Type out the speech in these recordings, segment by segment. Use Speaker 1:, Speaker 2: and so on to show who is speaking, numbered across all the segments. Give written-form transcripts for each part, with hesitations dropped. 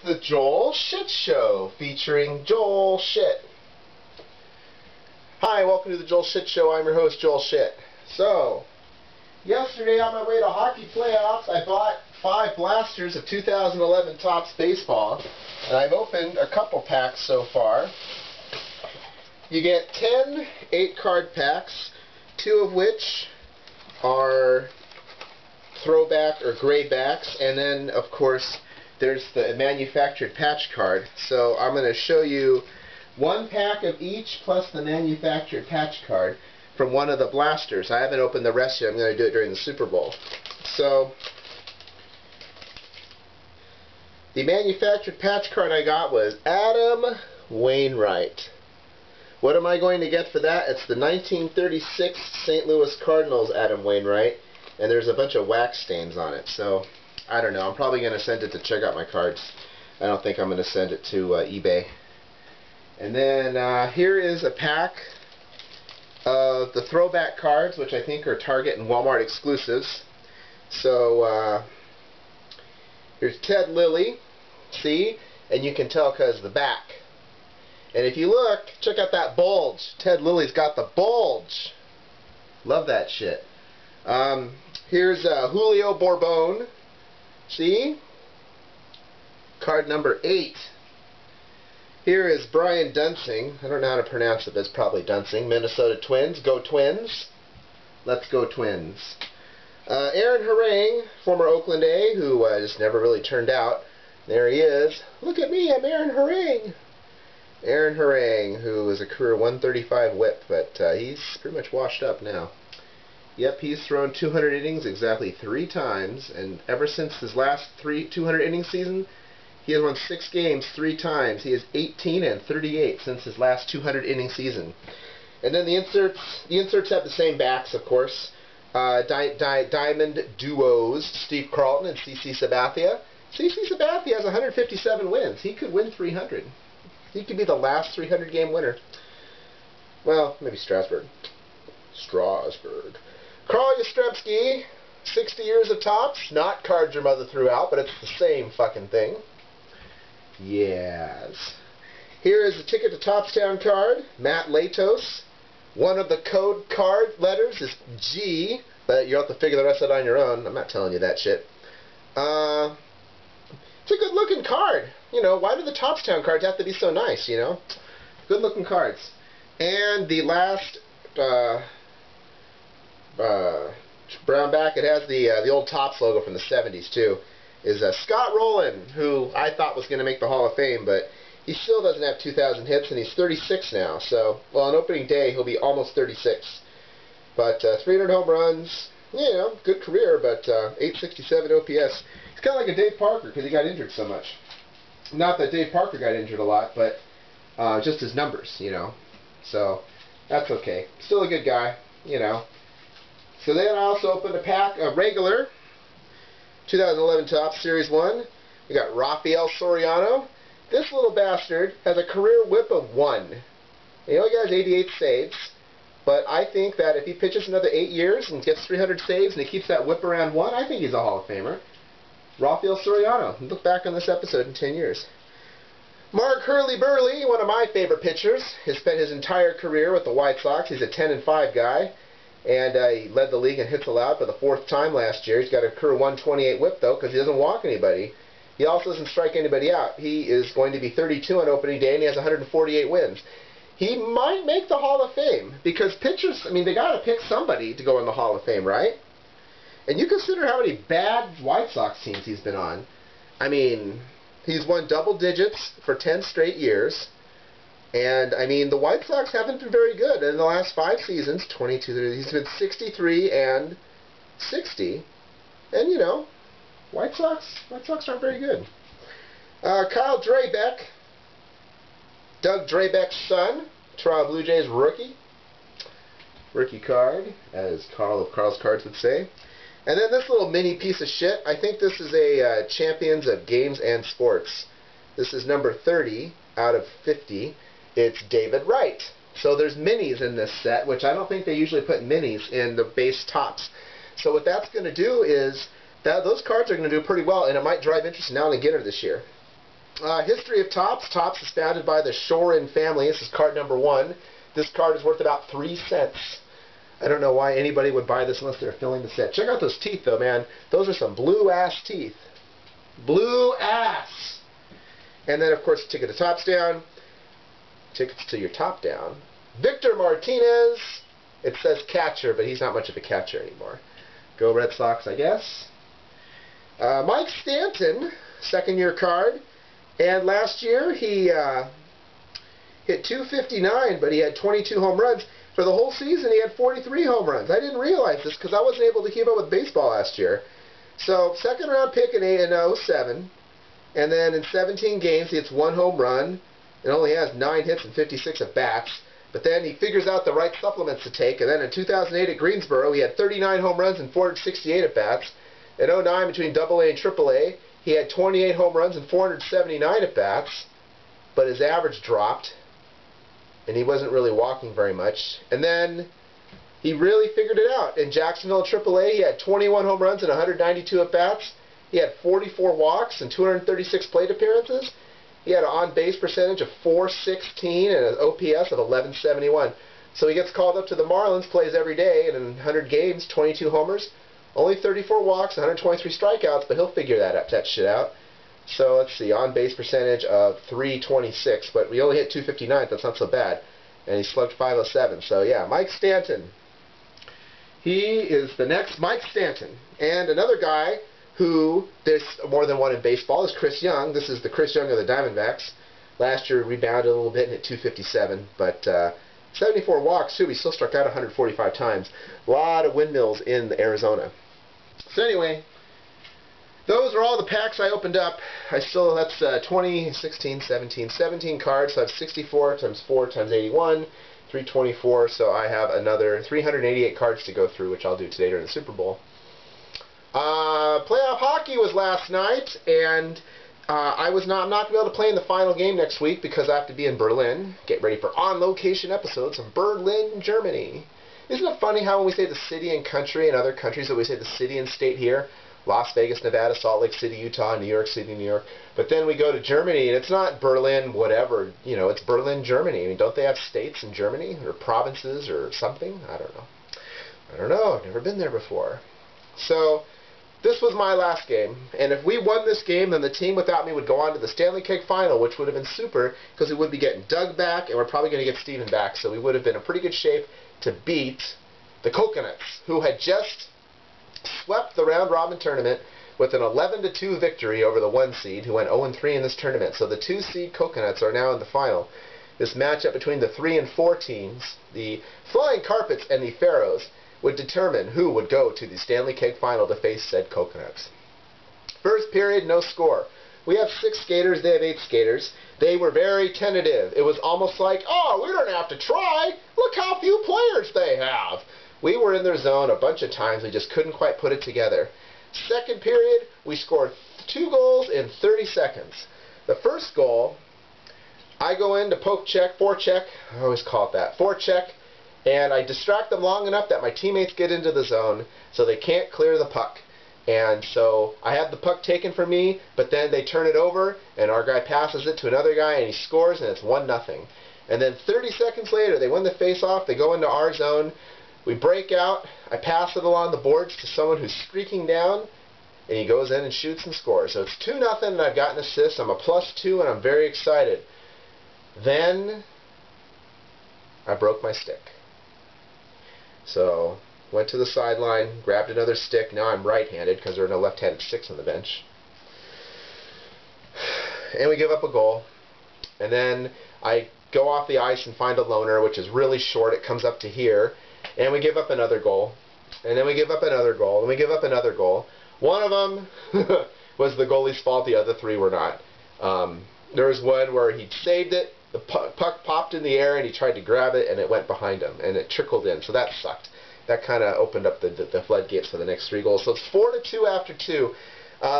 Speaker 1: the Joel Shit Show, featuring Joel Shit. Hi, welcome to the Joel Shit Show. I'm your host, Joel Shit. So, yesterday on my way to hockey playoffs, I bought 5 blasters of 2011 Topps Baseball, and I've opened a couple packs so far. You get 10 8-card packs, 2 of which are throwback or gray backs, and then, of course, there's the manufactured patch card. So I'm going to show you 1 pack of each plus the manufactured patch card from one of the blasters. I haven't opened the rest yet. I'm going to do it during the Super Bowl. So the manufactured patch card I got was Adam Wainwright. What am I going to get for that? It's the 1936 St. Louis Cardinals Adam Wainwright, and there's a bunch of wax stains on it. So I don't know. I'm probably going to send it to Check Out My Cards. I don't think I'm going to send it to eBay. And then here is a pack of the throwback cards, which I think are Target and Walmart exclusives. So here's Ted Lilly. See? And you can tell because of the back. And if you look, check out that bulge. Ted Lilly's got the bulge. Love that shit. Here's Julio Bourbon. See? Card number 8. Here is Brian Duensing. I don't know how to pronounce it, but it's probably Duensing. Minnesota Twins. Go Twins. Let's go Twins. Aaron Harang, former Oakland A, who just never really turned out. There he is. Look at me, I'm Aaron Harang. Aaron Harang, who was a career 135 whip, but he's pretty much washed up now. Yep, he's thrown 200 innings exactly 3 times, and ever since his last 200 inning season, he has won 6 games 3 times. He is 18 and 38 since his last 200 inning season. And then the inserts have the same backs, of course. Diamond Duos, Steve Carlton and CC Sabathia. CC Sabathia has 157 wins. He could win 300. He could be the last 300 game winner. Well, maybe Strasburg. Carl Yastrzemski, 60 years of Topps. Not cards your mother threw out, but it's the same fucking thing. Yes. Here is the Ticket to Toppstown card. Matt Latos. One of the code card letters is G, but you'll have to figure the rest of it on your own. I'm not telling you that shit. It's a good looking card. You know, why do the Toppstown cards have to be so nice, you know? Good looking cards. And the last brown back, it has the old Topps logo from the 70s too, is Scott Rowland, who I thought was going to make the Hall of Fame, but he still doesn't have 2,000 hits, and he's 36 now. So, well, on opening day, he'll be almost 36. But 300 home runs, you know, good career, but 867 OPS. He's kind of like a Dave Parker because he got injured so much. Not that Dave Parker got injured a lot, but just his numbers, you know. So, that's okay. Still a good guy, you know. So then I also opened a pack of regular 2011 Topps Series 1. We got Rafael Soriano. This little bastard has a career whip of 1. He only got 88 saves, but I think that if he pitches another 8 years and gets 300 saves and he keeps that whip around 1, I think he's a Hall of Famer. Rafael Soriano. Look back on this episode in 10 years. Mark Hurley-Burley, one of my favorite pitchers, has spent his entire career with the White Sox. He's a 10-5 guy. And he led the league in hits allowed for the 4th time last year. He's got a career 128 whip, though, because he doesn't walk anybody. He also doesn't strike anybody out. He is going to be 32 on opening day, and he has 148 wins. He might make the Hall of Fame, because pitchers, I mean, they got to pick somebody to go in the Hall of Fame, right? And you consider how many bad White Sox teams he's been on. I mean, he's won double digits for 10 straight years. And, I mean, the White Sox haven't been very good. In the last 5 seasons, 22, he's been 63 and 60. And, you know, White Sox aren't very good. Kyle Drabek, Doug Drabek's son, Toronto Blue Jays rookie. Rookie card, as Carl of Carl's Cards would say. And then this little mini piece of shit, I think this is a Champions of Games and Sports. This is number 30 out of 50. It's David Wright. So there's minis in this set, which I don't think they usually put minis in the base Topps. So what that's going to do is that those cards are going to do pretty well, and it might drive interest in Alan Ginter this year. History of Topps. Topps is founded by the Shorin family. This is card number 1. This card is worth about 3 cents. I don't know why anybody would buy this unless they're filling the set. Check out those teeth, though, man. Those are some blue-ass teeth. Blue-ass! And then, of course, ticket to Topps down. Tickets to your top down. Victor Martinez. It says catcher, but he's not much of a catcher anymore. Go Red Sox, I guess. Mike Stanton, second-year card. And last year, he hit .259, but he had 22 home runs. For the whole season, he had 43 home runs. I didn't realize this because I wasn't able to keep up with baseball last year. So, second-round pick in 07. And then in 17 games, he hits 1 home run. And only has 9 hits and 56 at-bats. But then he figures out the right supplements to take. And then in 2008 at Greensboro, he had 39 home runs and 468 at-bats. In 09, between AA and AAA, he had 28 home runs and 479 at-bats. But his average dropped. And he wasn't really walking very much. And then he really figured it out. In Jacksonville AAA, he had 21 home runs and 192 at-bats. He had 44 walks and 236 plate appearances. He had an on-base percentage of .416 and an OPS of 1171. So he gets called up to the Marlins, plays every day, and in 100 games, 22 homers, only 34 walks, 123 strikeouts, but he'll figure that shit out. So let's see, on-base percentage of .326, but we only hit .259, that's not so bad. And he slugged .507. So yeah, Mike Stanton. He is the next Mike Stanton. And another guy who, there's more than one in baseball, is Chris Young. This is the Chris Young of the Diamondbacks. Last year rebounded a little bit and hit .257, but 74 walks too. He still struck out 145 times. A lot of windmills in Arizona. So anyway, those are all the packs I opened up. That's 20, 16, 17 cards. So I have 64 times 4 times 81, 324. So I have another 388 cards to go through, which I'll do today during the Super Bowl. Playoff hockey was last night, and I'm not going to be able to play in the final game next week because I have to be in Berlin. Get ready for on-location episodes from Berlin, Germany. Isn't it funny how when we say the city and country in other countries that we say the city and state here? Las Vegas, Nevada, Salt Lake City, Utah, New York City, New York. But then we go to Germany, and it's not Berlin, whatever. You know, it's Berlin, Germany. I mean, don't they have states in Germany or provinces or something? I don't know. I've never been there before. So this was my last game, and if we won this game, then the team without me would go on to the Stanley Keg Final, which would have been super, because we would be getting Doug back, and we're probably going to get Steven back, so we would have been in pretty good shape to beat the Coconuts, who had just swept the round-robin tournament with an 11-2 victory over the 1 seed, who went 0-3 in this tournament. So the 2 seed Coconuts are now in the final. This matchup between the 3 and 4 teams, the Flying Carpets and the Pharaohs, would determine who would go to the Stanley Keg Final to face said Coconuts. First period, no score. We have 6 skaters, they have 8 skaters. They were very tentative. It was almost like, oh, we don't have to try. Look how few players they have. We were in their zone a bunch of times. We just couldn't quite put it together. Second period, we scored 2 goals in 30 seconds. The first goal, I go in to poke check, forecheck, I always call it that, forecheck, and I distract them long enough that my teammates get into the zone so they can't clear the puck. And so I have the puck taken from me, but then they turn it over, and our guy passes it to another guy, and he scores, and it's 1-0. And then 30 seconds later, they win the face-off, they go into our zone, we break out, I pass it along the boards to someone who's streaking down, and he goes in and shoots and scores. So it's 2-0, and I've got an assist. I'm a +2, and I'm very excited. Then I broke my stick. So went to the sideline, grabbed another stick. Now I'm right-handed because there are no left-handed sticks on the bench. And we give up a goal. And then I go off the ice and find a loner, which is really short. It comes up to here. And we give up another goal. And then we give up another goal. And we give up another goal. One of them was the goalie's fault. The other 3 were not. There was one where he saved it. The puck popped in the air, and he tried to grab it, and it went behind him. And it trickled in. So that sucked. That kind of opened up the floodgates for the next 3 goals. So it's 4-2 after 2.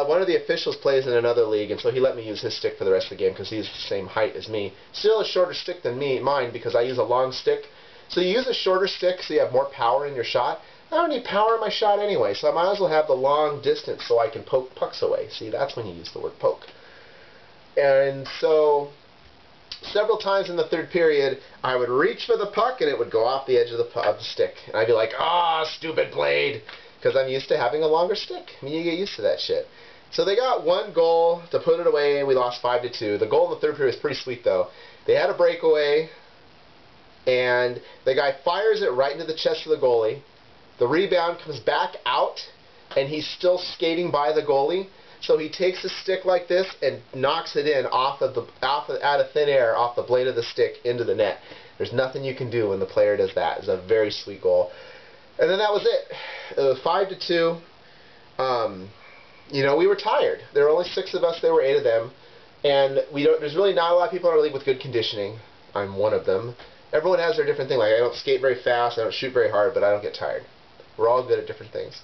Speaker 1: One of the officials plays in another league, and so he let me use his stick for the rest of the game because he's the same height as me. Still a shorter stick than mine because I use a long stick. So you use a shorter stick so you have more power in your shot. I don't need power in my shot anyway, so I might as well have the long distance so I can poke pucks away. See, that's when you use the word poke. And so several times in the third period, I would reach for the puck and it would go off the edge of the stick. And I'd be like, stupid blade, because I'm used to having a longer stick. I mean, you get used to that shit. So they got one goal to put it away, and we lost 5-2. The goal in the third period was pretty sweet, though. They had a breakaway, and the guy fires it right into the chest of the goalie. The rebound comes back out, and he's still skating by the goalie. So he takes a stick like this and knocks it in out of thin air, off the blade of the stick into the net. There's nothing you can do when the player does that. It's a very sweet goal. And then that was it. It was 5-2. You know, we were tired. There were only 6 of us. There were 8 of them. And there's really not a lot of people in our league with good conditioning. I'm one of them. Everyone has their different thing. Like, I don't skate very fast. I don't shoot very hard, but I don't get tired. We're all good at different things.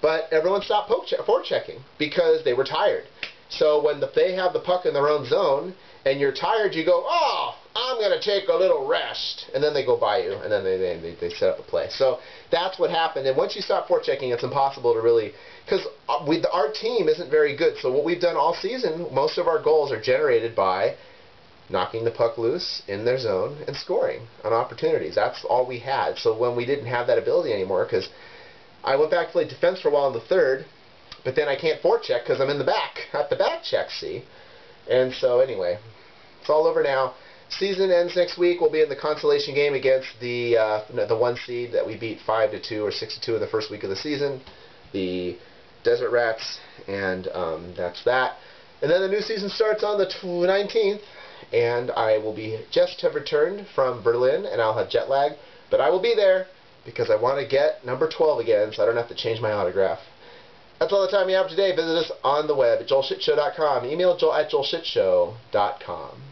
Speaker 1: But everyone stopped forechecking because they were tired. So when they have the puck in their own zone and you're tired, you go, I'm going to take a little rest. And then they go by you, and then they set up a play. So that's what happened. And once you stop forechecking, it's impossible to really, because our team isn't very good. So what we've done all season, most of our goals are generated by knocking the puck loose in their zone and scoring on opportunities. That's all we had. So when we didn't have that ability anymore, because I went back to play defense for a while in the third, but then I can't forecheck because I'm in the back, at the back check, see? And so anyway, it's all over now. Season ends next week. We'll be in the consolation game against the 1 seed that we beat 5-2 or 6-2 in the first week of the season, the Desert Rats, and that's that. And then the new season starts on the 19th, and I will just have returned from Berlin, and I'll have jet lag, but I will be there because I want to get number 12 again, so I don't have to change my autograph. That's all the time we have today. Visit us on the web at joelshitshow.com. Email joel@joelshitshow.com.